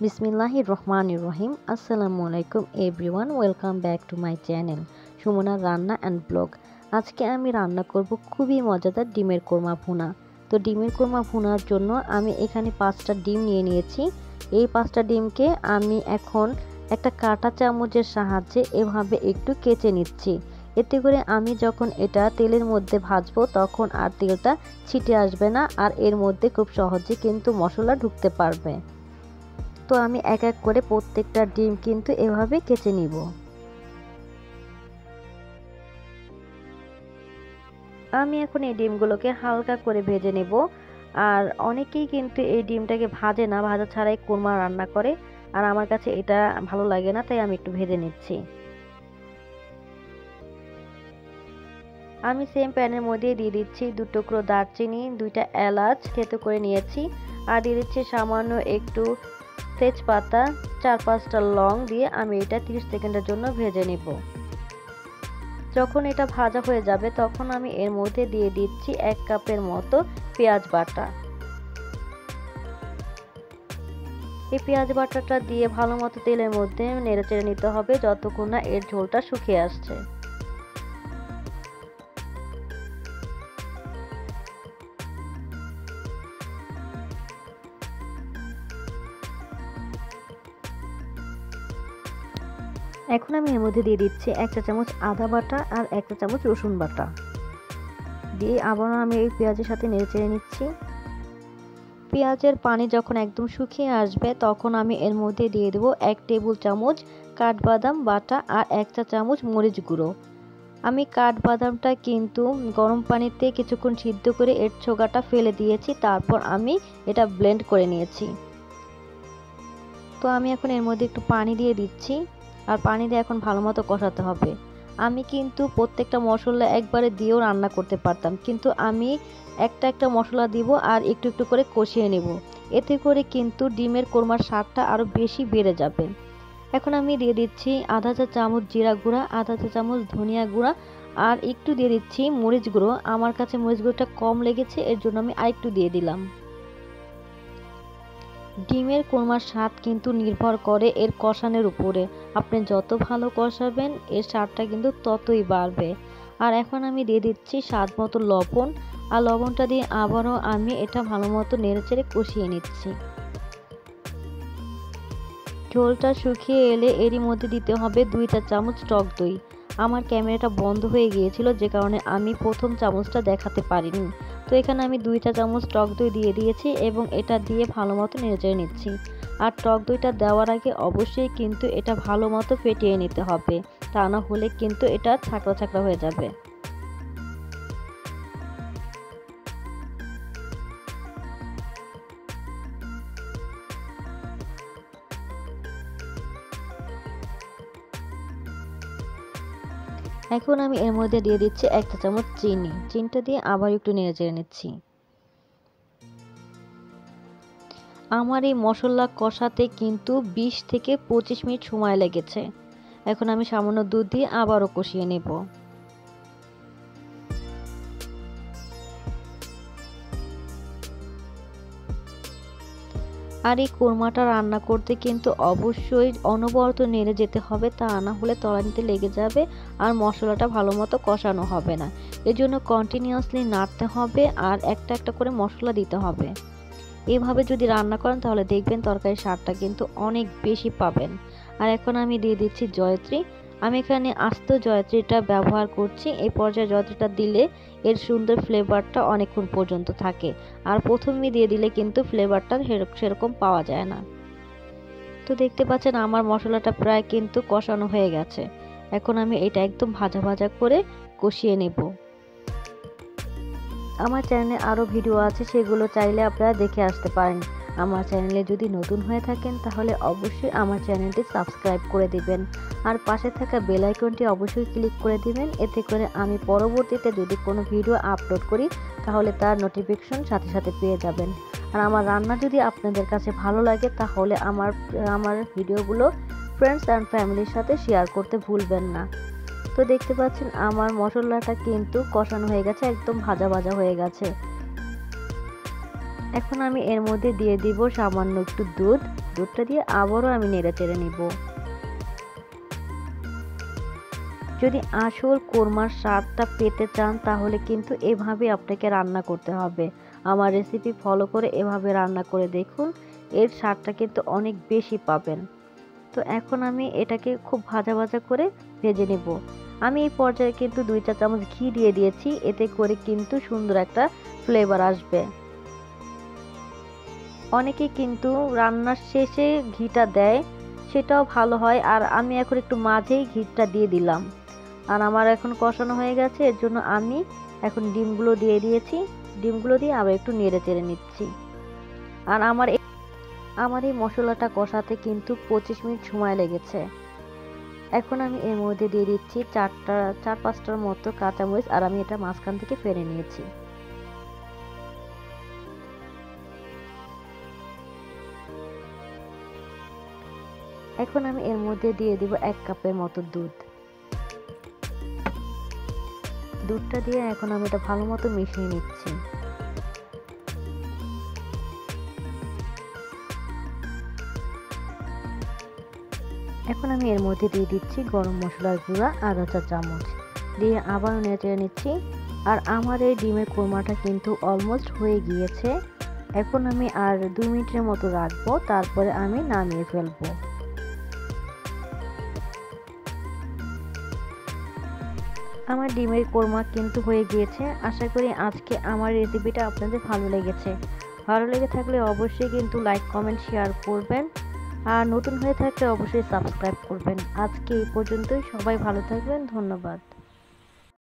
বিসমিল্লাহির রহমানির রহিম। আসসালামু আলাইকুম everyone, welcome back to my channel সুমনার রান্না অ্যান্ড ব্লগ। আজকে আমি রান্না করব খুবই মজাদার ডিমের কোরমা ভুনা। তো ডিমের কোরমা ভুনার জন্য আমি এখানে 5টা ডিম নিয়ে নিয়েছি। এই 5টা ডিমকে আমি এখন একটা কাঁটা চামচের সাহায্যে এভাবে একটু কেচে নিচ্ছি। এতে করে আমি যখন এটা তেলের মধ্যে ভাজবো তখন আর তেলটা ছিটে আসবে না, আর এর মধ্যে খুব সহজে কিন্তু মশলা ঢুকতে পারবে। তো আমি এক এক করে প্রত্যেকটা ডিম কিন্তু এভাবে কেচে নিব। আমি এখন এই ডিমগুলোকে হালকা করে ভেজে নেব। আর অনেকেই কিন্তু এই ডিমটাকে ভাজে না, ভাজা ছাড়াই কোরমা রান্না করে, আর আমার কাছে এটা ভালো লাগে না, তাই আমি একটু ভেজে নিচ্ছি। আমি সেম প্যানের মধ্যে দিয়ে দিচ্ছি 2 টুকরো দারচিনি, 2টা এলাচ থেতো করে নিয়েছি, আর দিয়ে দিচ্ছি সামান্য একটু তেজপাতা, 4-5টা লং দিয়ে আমি এটা 30 সেকেন্ডের জন্য ভেজে নেব। যখন এটা ভাজা হয়ে যাবে তখন আমি এর মধ্যে দিয়ে দিচ্ছি 1 কাপের মতো পেঁয়াজ বাটা। এই পেঁয়াজ বাটাটা দিয়ে ভালো মতো তেলের মধ্যে নেড়েচেড়ে নিতে হবে যতক্ষণ না এর ঝোলটা শুকিয়ে আসছে। এখন আমি এর মধ্যে দিয়ে দিচ্ছি 1 চা চামচ আদা বাটা আর 1 চা চামচ রসুন বাটা দিয়ে আবারও আমি এই পেঁয়াজের সাথে নেড়েচেড়ে নিচ্ছি। পেঁয়াজের পানি যখন একদম শুকিয়ে আসবে তখন আমি এর মধ্যে দিয়ে দেব 1 টেবিল চামচ কাঠবাদাম বাটা আর 1 চা চামচ মরিচ গুঁড়ো। আমি কাঠবাদামটা কিন্তু গরম পানিতে কিছুক্ষণ সিদ্ধ করে এর ছোগাটা ফেলে দিয়েছি, তারপর আমি এটা ব্লেন্ড করে নিয়েছি। তো আমি এখন এর মধ্যে একটু পানি দিয়ে দিচ্ছি, আর পানি দিয়ে এখন ভালো মতো কষাতে হবে। আমি কিন্তু প্রত্যেকটা মশলা একবারে দিয়েও রান্না করতে পারতাম, কিন্তু আমি একটা মশলা দিব আর একটু একটু করে কষিয়ে নেব। এতে করে কিন্তু ডিমের কোরমার স্বাদটা আরও বেশি বেড়ে যাবে। এখন আমি দিয়ে দিচ্ছি আধা চা চামচ জিরা গুঁড়া, আধা চা চামচ ধনিয়া গুঁড়া, আর একটু দিয়ে দিচ্ছি মরিচ গুঁড়ো। আমার কাছে মরিচ গুঁড়োটা কম লেগেছে, এর জন্য আমি আরেকটু দিয়ে দিলাম। ডিমের কোরমার স্বাদ কিন্তু নির্ভর করে এর কষানোর উপরে। আপনি যত ভালো কষাবেন এর স্বাদটা কিন্তু ততই বাড়বে। আর এখন আমি দিয়ে দিচ্ছি স্বাদ মতো লবণ, আর লবণটা দিয়ে আবারও আমি এটা ভালো মতো নেড়েচেড়ে কষিয়ে নিচ্ছি। ঝোলটা শুকিয়ে এলে এরই মধ্যে দিতে হবে 2 চা চামচ টক দই। আমার ক্যামেরাটা বন্ধ হয়ে গিয়েছিল, যে কারণে আমি প্রথম চামচটা দেখাতে পারিনি। তো এখানে আমি 2 চা চামচ টক দই দিয়ে দিয়েছি এবং এটা দিয়ে ভালো মতো নেড়েচেড়ে নিচ্ছি। আর টক দইটা দেওয়ার আগে অবশ্যই কিন্তু এটা ভালো মতো ফেটিয়ে নিতে হবে, তা না হলে কিন্তু এটা ছাকড়া ছাকড়া হয়ে যাবে। এখন আমি এর মধ্যে দিয়ে দিচ্ছি 1 চা চামচ চিনি। চিনিটা দিয়ে আবার একটু নেড়েচেড়ে নিচ্ছি। আমার এই মশলা কষাতে কিন্তু 20 থেকে 25 মিনিট সময় লেগেছে। এখন আমি সামান্য দুধ দিয়ে আবারও কষিয়ে নেব। আর এই কোরমাটা রান্না করতে কিন্তু অবশ্যই অনবরত নেড়ে যেতে হবে, তা না হলে তলানিতে লেগে যাবে আর মশলাটা ভালো মতো কষানো হবে না। এজন্য কন্টিনিউয়াসলি নাড়তে হবে আর একটা করে মশলা দিতে হবে। এভাবে যদি রান্না করেন তাহলে দেখবেন তরকারির স্বাদটা কিন্তু অনেক বেশি পাবেন। আর এখন আমি দিয়ে দিচ্ছি জয়ত্রী। আমি এখানে আস্ত জয়ত্রীটা ব্যবহার করছি। এই পর্যায়ে জয়ত্রীটা দিলে এর সুন্দর ফ্লেভারটা অনেকক্ষণ পর্যন্ত থাকে, আর প্রথমেই দিয়ে দিলে কিন্তু ফ্লেভারটা সেরকম পাওয়া যায় না। তো দেখতে পাচ্ছেন আমার মশলাটা প্রায় কিন্তু কষানো হয়ে গেছে। এখন আমি এটা একদম ভাজা ভাজা করে কষিয়ে নেব। আমার চ্যানেলে আরও ভিডিও আছে, সেগুলো চাইলে আপনারা দেখে আসতে পারেন। আমার চ্যানেলে যদি নতুন হয়ে থাকেন তাহলে অবশ্যই আমার চ্যানেলটি সাবস্ক্রাইব করে দিবেন, আর পাশে থাকা বেল আইকনটি অবশ্যই ক্লিক করে দিবেন। এতে করে আমি পরবর্তীতে যদি কোনো ভিডিও আপলোড করি তাহলে তার নোটিফিকেশন সাথে সাথে পেয়ে যাবেন। আর আমার রান্না যদি আপনাদের কাছে ভালো লাগে তাহলে আমার ভিডিওগুলো ফ্রেন্ডস অ্যান্ড ফ্যামিলির সাথে শেয়ার করতে ভুলবেন না। তো দেখতে পাচ্ছেন আমার মশলাটা কিন্তু কষানো হয়ে গেছে, একদম ভাজা ভাজা হয়ে গেছে। এখন আমি এর মধ্যে দিয়ে দিব সামান্য একটু দুধ। দুধটা দিয়ে আবারও আমি নেড়ে চেড়ে নিব। যদি আসল কোরমার স্বাদটা পেতে চান তাহলে কিন্তু এভাবে আপনাকে রান্না করতে হবে। আমার রেসিপি ফলো করে এভাবে রান্না করে দেখুন, এর স্বাদটা কিন্তু অনেক বেশি পাবেন। তো এখন আমি এটাকে খুব ভাজা ভাজা করে ভেজে নেব। আমি এই পর্যায়ে কিন্তু 2 চা চামচ ঘি দিয়ে দিয়েছি, এতে করে কিন্তু সুন্দর একটা ফ্লেভার আসবে। অনেকে কিন্তু রান্নার শেষে ঘিটা দেয়, সেটাও ভালো হয়। আর আমি এখন একটু মাঝেই ঘিটা দিয়ে দিলাম। আর আমার এখন কষানো হয়ে গেছে, এর জন্য আমি এখন ডিমগুলো দিয়ে দিয়েছি। ডিমগুলো দিয়ে আবার একটু নেড়ে চেড়ে নিচ্ছি। আর আমার এই মশলাটা কষাতে কিন্তু 25 মিনিট সময় লেগেছে। এখন আমি এর মধ্যে দিয়ে দিচ্ছি 4-5টার মতো কাঁচামরিচ, আর আমি এটা মাঝখান থেকে ফেলে নিয়েছি। এখন আমি এর মধ্যে দিয়ে দিব 1 কাপের মতো দুধ। দুধটা দিয়ে এখন আমি এটা ভালো মতো মিশিয়ে নিচ্ছি। এখন আমি এর মধ্যে দিয়ে দিচ্ছি গরম মশলার গুঁড়া আধা চা চামচ, দিয়ে আবার নেড়ে নিচ্ছি। আর আমার এই ডিমের কোরমাটা কিন্তু অলমোস্ট হয়ে গিয়েছে। এখন আমি আর 2 মিনিটের মতো রাখবো, তারপরে আমি নামিয়ে ফেলবো। আমার ডিমের কোরমা কিন্তু হয়ে গিয়েছে। আশা করি আজকে আমার রেসিপিটা আপনাদের ভালো লেগেছে। ভালো লেগে থাকলে অবশ্যই কিন্তু লাইক, কমেন্ট, শেয়ার করবেন। আর নতুন হয়ে থাকলে অবশ্যই সাবস্ক্রাইব করবেন। আজকে এই পর্যন্তই, সবাই ভালো থাকবেন, ধন্যবাদ।